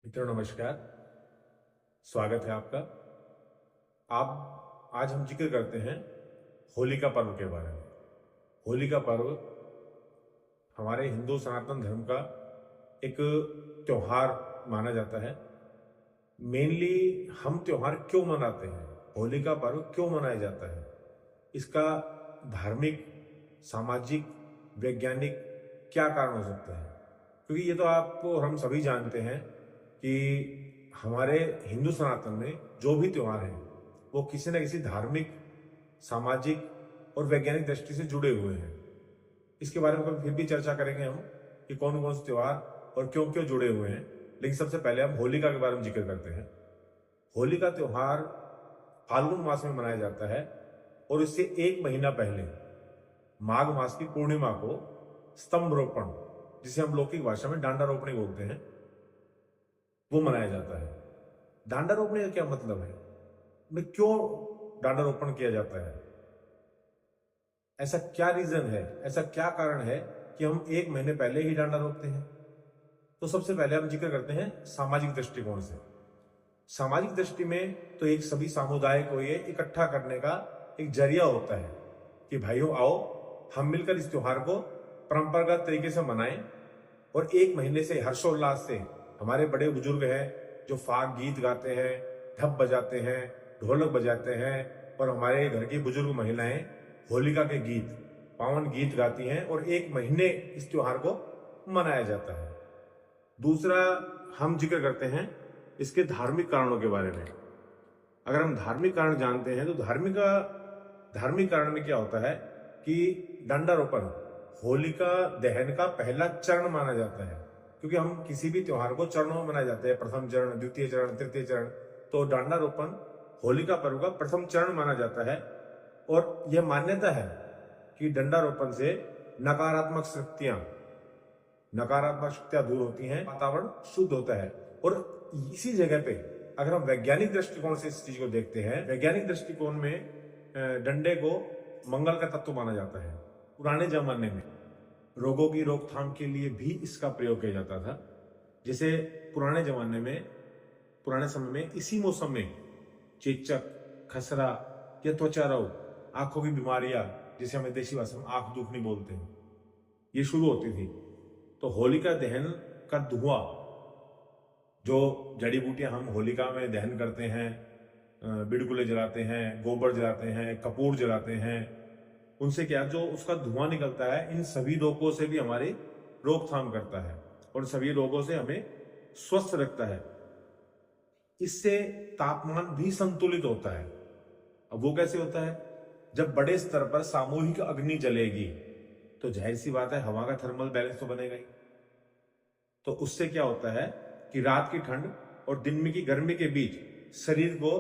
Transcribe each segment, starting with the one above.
मित्रों नमस्कार। स्वागत है आपका। आप आज हम जिक्र करते हैं होली का पर्व के बारे में। होली का पर्व हमारे हिंदू सनातन धर्म का एक त्योहार माना जाता है। मेनली हम त्योहार क्यों मनाते हैं, होली का पर्व क्यों मनाया जाता है, इसका धार्मिक, सामाजिक, वैज्ञानिक क्या कारण हो सकता है। क्योंकि ये तो आपको हम सभी जानते हैं कि हमारे हिंदू सनातन में जो भी त्योहार हैं वो किसी न किसी धार्मिक, सामाजिक और वैज्ञानिक दृष्टि से जुड़े हुए हैं। इसके बारे में फिर भी चर्चा करेंगे हम कि कौन कौन से त्योहार और क्यों क्यों जुड़े हुए हैं। लेकिन सबसे पहले हम होलिका के बारे में जिक्र करते हैं। होली का त्योहार फाल्गुन मास में मनाया जाता है और इससे एक महीना पहले माघ मास की पूर्णिमा को स्तंभरोपण, जिसे हम लौकिक भाषा में डांडा रोपणी बोलते हैं, वो मनाया जाता है। डांडा रोपणे का क्या मतलब है, में क्यों डांडा रोपण किया जाता है, ऐसा क्या रीजन है, ऐसा क्या कारण है कि हम एक महीने पहले ही डांडा रोपते हैं। तो सबसे पहले हम जिक्र करते हैं सामाजिक दृष्टिकोण से। सामाजिक दृष्टि में तो एक सभी समुदाय को ये इकट्ठा करने का एक जरिया होता है कि भाइयों आओ हम मिलकर इस त्योहार को परंपरागत तरीके से मनाएं। और एक महीने से हर्षोल्लास से हमारे बड़े बुजुर्ग हैं जो फाग गीत गाते हैं, ढप बजाते हैं, ढोलक बजाते हैं, और हमारे घर की बुजुर्ग महिलाएं होलिका के गीत, पावन गीत गाती हैं और एक महीने इस त्योहार को मनाया जाता है। दूसरा हम जिक्र करते हैं इसके धार्मिक कारणों के बारे में। अगर हम धार्मिक कारण जानते हैं तो धार्मिक कारण में क्या होता है कि दंडारोपण होलिका दहन का पहला चरण माना जाता है। क्योंकि हम किसी भी त्योहार को चरणों में मनाए जाते हैं, प्रथम चरण, द्वितीय चरण, तृतीय चरण। तो दंडारोपण होलिका पर्व का प्रथम चरण माना जाता है। और यह मान्यता है कि दंडारोपण से नकारात्मक शक्तियां दूर होती हैं, वातावरण शुद्ध होता है। और इसी जगह पे अगर हम वैज्ञानिक दृष्टिकोण से इस चीज को देखते हैं, वैज्ञानिक दृष्टिकोण में डंडे को मंगल का तत्व माना जाता है। पुराने जमाने में रोगों की रोकथाम के लिए भी इसका प्रयोग किया जाता था। जैसे पुराने जमाने में, पुराने समय में इसी मौसम में चेचक, खसरा या त्वचा रोग, आंखों की बीमारियां, जिसे हमें देसी भाषा में आंख दुखनी बोलते हैं, ये शुरू होती थी। तो होलिका दहन का धुआं, जो जड़ी बूटियां हम होलिका में दहन करते हैं, बिड़कुले जलाते हैं, गोबर जलाते हैं, कपूर जलाते हैं, उनसे क्या जो उसका धुआं निकलता है, इन सभी रोगों से भी हमारी रोकथाम करता है और सभी रोगों से हमें स्वस्थ रखता है। इससे तापमान भी संतुलित होता है। अब वो कैसे होता है, जब बड़े स्तर पर सामूहिक अग्नि जलेगी तो जाहिर सी बात है हवा का थर्मल बैलेंस तो बनेगा ही। तो उससे क्या होता है कि रात की ठंड और दिन में की गर्मी के बीच शरीर को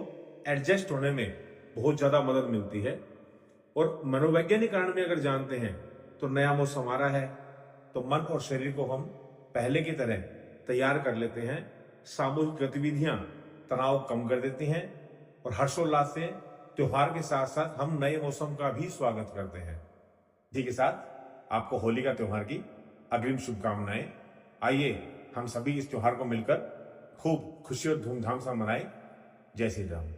एडजस्ट होने में बहुत ज्यादा मदद मिलती है। और मनोवैज्ञानिक कारण में अगर जानते हैं तो नया मौसम आ रहा है तो मन और शरीर को हम पहले की तरह तैयार कर लेते हैं। सामूहिक गतिविधियां तनाव कम कर देती हैं और हर्षोल्लास से त्योहार के साथ साथ हम नए मौसम का भी स्वागत करते हैं। इसी के साथ आपको होली का त्योहार की अग्रिम शुभकामनाएं। आइए हम सभी इस त्योहार को मिलकर खूब खुशी और धूमधाम से मनाएं। जय श्री राम।